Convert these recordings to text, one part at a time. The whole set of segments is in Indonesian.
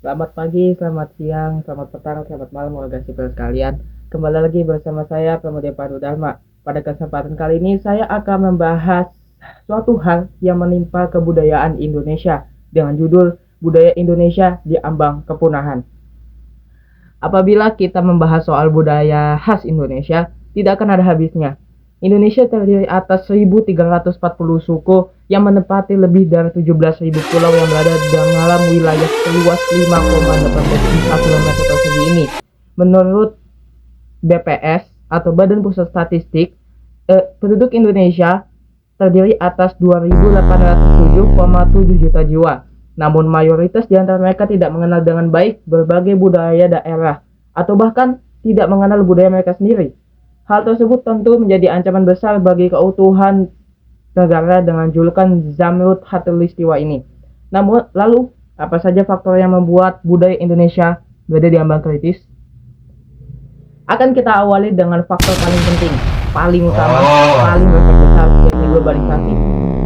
Selamat pagi, selamat siang, selamat petang, selamat malam warga sipil sekalian. Kembali lagi bersama saya Pramudia Dharma. Pada kesempatan kali ini saya akan membahas suatu hal yang menimpa kebudayaan Indonesia dengan judul Budaya Indonesia di Ambang Kepunahan. Apabila kita membahas soal budaya khas Indonesia, tidak akan ada habisnya. Indonesia terdiri atas 1.340 suku yang menempati lebih dari 17.000 pulau yang berada dalam wilayah seluas 5,18 km persegi ini. Menurut BPS atau Badan Pusat Statistik, penduduk Indonesia terdiri atas 2.807,7 juta jiwa. Namun mayoritas di antara mereka tidak mengenal dengan baik berbagai budaya daerah atau bahkan tidak mengenal budaya mereka sendiri. Hal tersebut tentu menjadi ancaman besar bagi keutuhan negara dengan julukan Zamrud Khatulistiwa ini. Namun, lalu apa saja faktor yang membuat budaya Indonesia berada di ambang kritis? Akan kita awali dengan faktor paling penting, paling utama, paling berefek besar, yaitu globalisasi.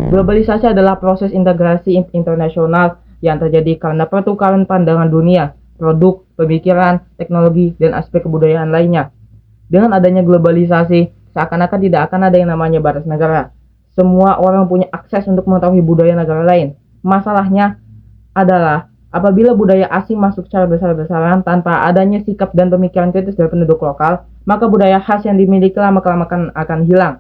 Globalisasi adalah proses integrasi internasional yang terjadi karena pertukaran pandangan dunia, produk, pemikiran, teknologi, dan aspek kebudayaan lainnya. Dengan adanya globalisasi, seakan-akan tidak akan ada yang namanya batas negara. Semua orang punya akses untuk mengetahui budaya negara lain. Masalahnya adalah apabila budaya asing masuk secara besar-besaran tanpa adanya sikap dan pemikiran kritis dari penduduk lokal, maka budaya khas yang dimiliki lama-kelamaan akan hilang.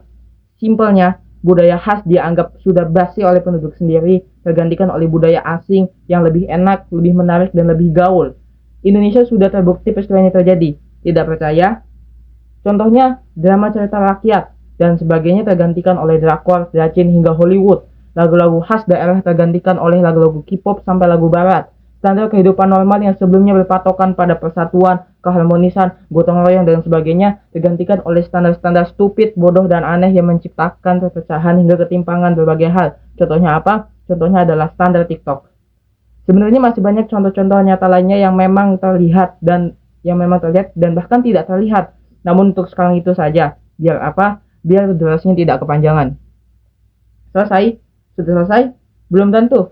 Simpelnya, budaya khas dianggap sudah basi oleh penduduk sendiri, tergantikan oleh budaya asing yang lebih enak, lebih menarik, dan lebih gaul. Indonesia sudah terbukti peristiwa ini terjadi. Tidak percaya? Contohnya, drama cerita rakyat dan sebagainya tergantikan oleh drakor, dracin, hingga Hollywood. Lagu-lagu khas daerah tergantikan oleh lagu-lagu K-pop sampai lagu barat. Standar kehidupan normal yang sebelumnya berpatokan pada persatuan, keharmonisan, gotong royong, dan sebagainya tergantikan oleh standar-standar stupid, bodoh, dan aneh yang menciptakan perpecahan hingga ketimpangan berbagai hal. Contohnya apa? Contohnya adalah standar TikTok. Sebenarnya masih banyak contoh-contoh nyata lainnya yang memang terlihat dan bahkan tidak terlihat. Namun untuk sekarang itu saja. Biar apa? Biar durasinya tidak kepanjangan. Selesai? Sudah selesai? Belum tentu.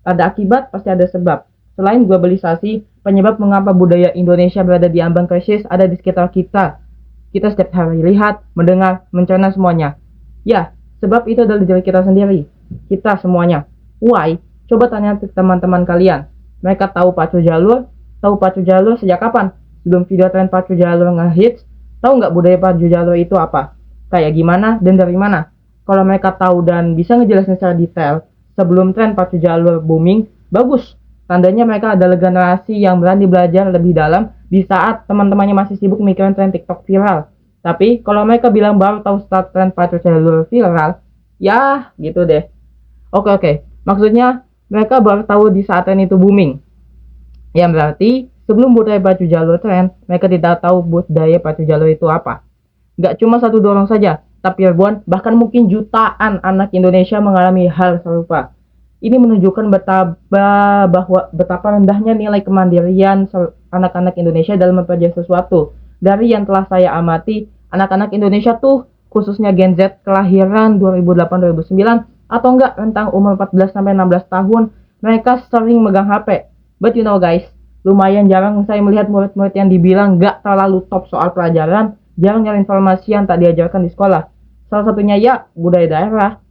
Ada akibat, pasti ada sebab. Selain globalisasi, penyebab mengapa budaya Indonesia berada di ambang krisis ada di sekitar kita. Kita setiap hari lihat, mendengar, mencerna semuanya. Ya, sebab itu adalah diri kita sendiri. Kita semuanya. Why? Coba tanya ke teman-teman kalian. Mereka tahu pacu jalur? Tahu pacu jalur sejak kapan? Sebelum video tren pacu jalur ngehits, tahu nggak budaya pacu jalur itu apa? Kayak gimana dan dari mana? Kalau mereka tahu dan bisa ngejelasin secara detail, sebelum tren pacu jalur booming, bagus. Tandanya mereka adalah generasi yang berani belajar lebih dalam di saat teman-temannya masih sibuk mikirin tren TikTok viral. Tapi kalau mereka bilang baru tahu start tren pacu jalur viral, ya gitu deh. Oke. Maksudnya mereka baru tahu di saat tren itu booming. Yang berarti sebelum budaya pacu jalur tren, mereka tidak tahu budaya pacu jalur itu apa. Gak cuma satu dua orang saja, tapi ribuan, bahkan mungkin jutaan anak Indonesia mengalami hal serupa. Ini menunjukkan betapa rendahnya nilai kemandirian anak-anak Indonesia dalam mempelajari sesuatu. Dari yang telah saya amati, anak-anak Indonesia tuh, khususnya Gen Z kelahiran 2008-2009, atau enggak rentang umur 14-16 tahun, mereka sering megang HP. But you know guys, lumayan jarang saya melihat murid-murid yang dibilang gak terlalu top soal pelajaran, jarang nyari informasi yang tak diajarkan di sekolah. Salah satunya ya, budaya daerah.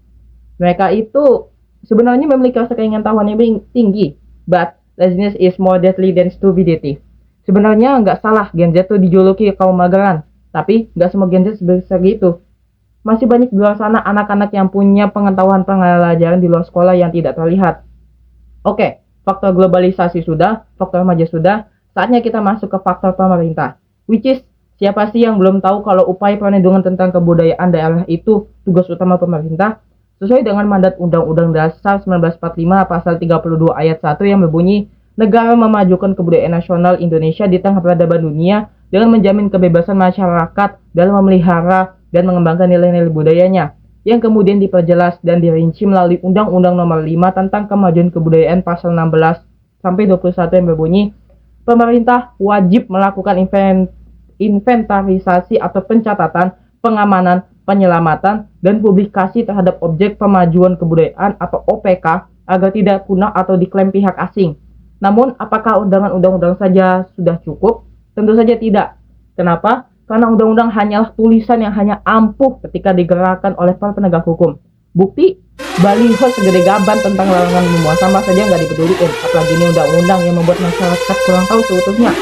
Mereka itu sebenarnya memiliki rasa keingintahuan yang tinggi, but laziness is more deadly than stupidity. Sebenarnya nggak salah Gen Z itu dijuluki kaum mageran, tapi nggak semua Gen Z sebesar gitu. Masih banyak di luar sana anak-anak yang punya pengetahuan pelajaran di luar sekolah yang tidak terlihat. Oke, faktor globalisasi sudah, faktor remaja sudah, saatnya kita masuk ke faktor pemerintah. Which is, siapa sih yang belum tahu kalau upaya perlindungan tentang kebudayaan daerah itu tugas utama pemerintah? Sesuai dengan mandat Undang-Undang Dasar 1945 Pasal 32 Ayat 1 yang berbunyi, negara memajukan kebudayaan nasional Indonesia di tengah peradaban dunia dengan menjamin kebebasan masyarakat dalam memelihara dan mengembangkan nilai-nilai budayanya, yang kemudian diperjelas dan dirinci melalui Undang-Undang Nomor 5 tentang Kemajuan Kebudayaan Pasal 16 sampai 21 yang berbunyi, pemerintah wajib melakukan inventarisasi atau pencatatan, pengamanan, penyelamatan, dan publikasi terhadap objek pemajuan kebudayaan atau OPK agar tidak punah atau diklaim pihak asing. Namun, apakah dengan undang-undang saja sudah cukup? Tentu saja tidak. Kenapa? Karena undang-undang hanyalah tulisan yang hanya ampuh ketika digerakkan oleh para penegak hukum. Bukti, baliho segede gaban tentang larangan membuang sampah saja nggak dipeduliin, apalagi ini undang-undang yang membuat masyarakat kurang tahu seutuhnya.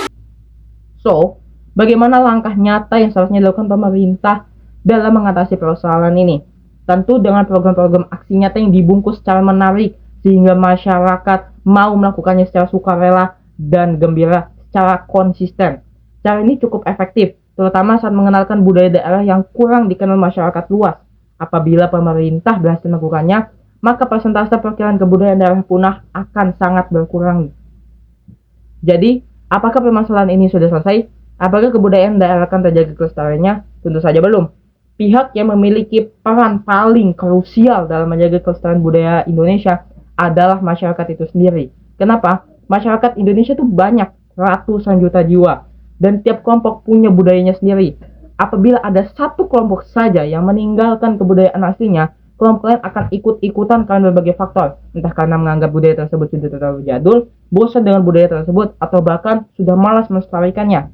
So, bagaimana langkah nyata yang seharusnya dilakukan pemerintah dalam mengatasi persoalan ini? Tentu dengan program-program aksi nyata yang dibungkus secara menarik, sehingga masyarakat mau melakukannya secara sukarela dan gembira secara konsisten. Cara ini cukup efektif, terutama saat mengenalkan budaya daerah yang kurang dikenal masyarakat luas. Apabila pemerintah berhasil melakukannya, maka persentase perkiraan kebudayaan daerah punah akan sangat berkurang. Jadi, apakah permasalahan ini sudah selesai? Apakah kebudayaan daerah akan terjaga kelestariannya? Tentu saja belum. Pihak yang memiliki peran paling krusial dalam menjaga kelestarian budaya Indonesia adalah masyarakat itu sendiri. Kenapa? Masyarakat Indonesia itu banyak, ratusan juta jiwa, dan tiap kelompok punya budayanya sendiri. Apabila ada satu kelompok saja yang meninggalkan kebudayaan aslinya, kelompok lain akan ikut-ikutan karena berbagai faktor, entah karena menganggap budaya tersebut sudah terlalu jadul, bosan dengan budaya tersebut, atau bahkan sudah malas melestarikannya.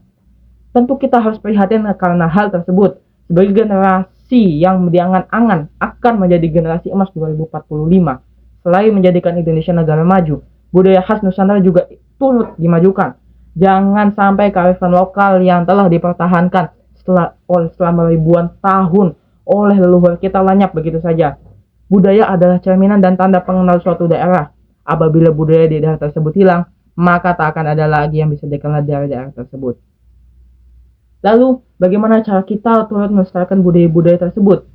Tentu kita harus prihatin karena hal tersebut. Sebagai generasi yang diangan-angan akan menjadi generasi emas 2045, selain menjadikan Indonesia negara maju, budaya khas Nusantara juga turut dimajukan. Jangan sampai kearifan lokal yang telah dipertahankan selama ribuan tahun oleh leluhur kita lenyap begitu saja. Budaya adalah cerminan dan tanda pengenal suatu daerah. Apabila budaya di daerah tersebut hilang, maka tak akan ada lagi yang bisa dikenal dari daerah tersebut. Lalu, bagaimana cara kita turut melestarikan budaya-budaya tersebut?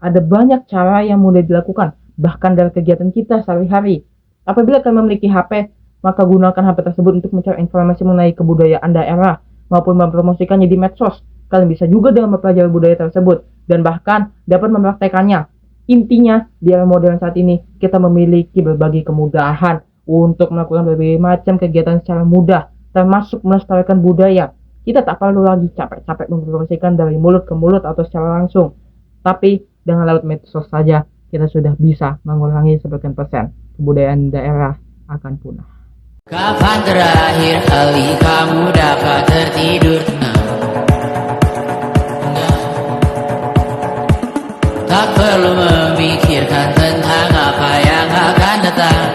Ada banyak cara yang mudah dilakukan, bahkan dari kegiatan kita sehari-hari. Apabila kalian memiliki HP, maka gunakan HP tersebut untuk mencari informasi mengenai kebudayaan daerah, maupun mempromosikannya di medsos. Kalian bisa juga dengan mempelajari budaya tersebut, dan bahkan dapat mempraktekannya. Intinya, di era modern saat ini, kita memiliki berbagai kemudahan untuk melakukan berbagai macam kegiatan secara mudah, termasuk melestarikan budaya. Kita tak perlu lagi capek-capek mempromosikan dari mulut ke mulut atau secara langsung. Tapi dengan lewat medsos saja, kita sudah bisa mengurangi sebagian persen kebudayaan daerah akan punah. Kapan terakhir kali kamu dapat tertidur tenang? Tak perlu memikirkan tentang apa yang akan datang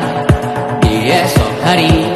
di esok hari.